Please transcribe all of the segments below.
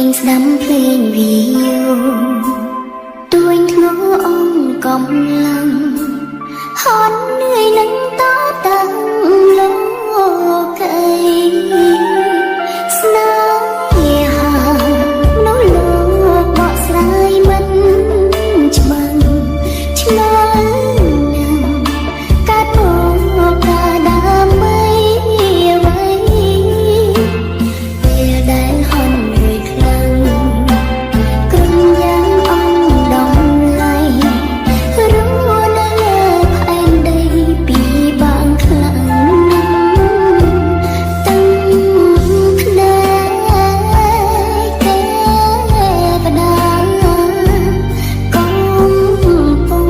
ងស្ដាំភ្លេងវីយូទួញធ្ងរអង្គកំឡឹងហត់នឿយនឹងតតាំងលោកីស្នេហានោះលោកបកស្រាយមិនច្បាស់ឆ្ងល់នឹងកាត់មកកាដើម្បីអ្វីពេលដែលហន់រួយខ្លាំងក្រុមយ៉ាងអង្គដំឡៃរស់នៅលើផែនដីពីបាងខ្លាំងតាំងភ្នែកទេវតាកំពុង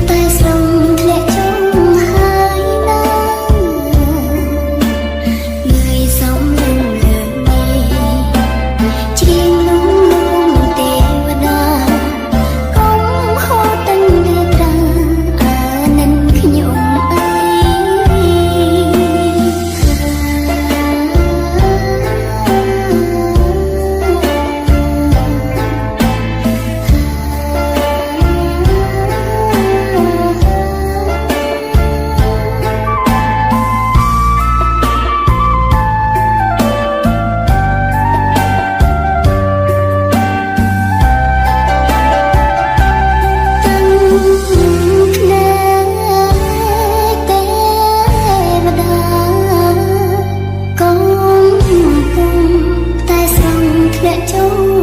តែស្រង់ធ្លាក់ចុងហើយណាលឿយសំលឹងលើនេះច្រៀងលំលំទេវតាកុំហូរទាំងនេត្រាអានិនខ្ញុំអីតែស្រង់ធ្លាក់ចូល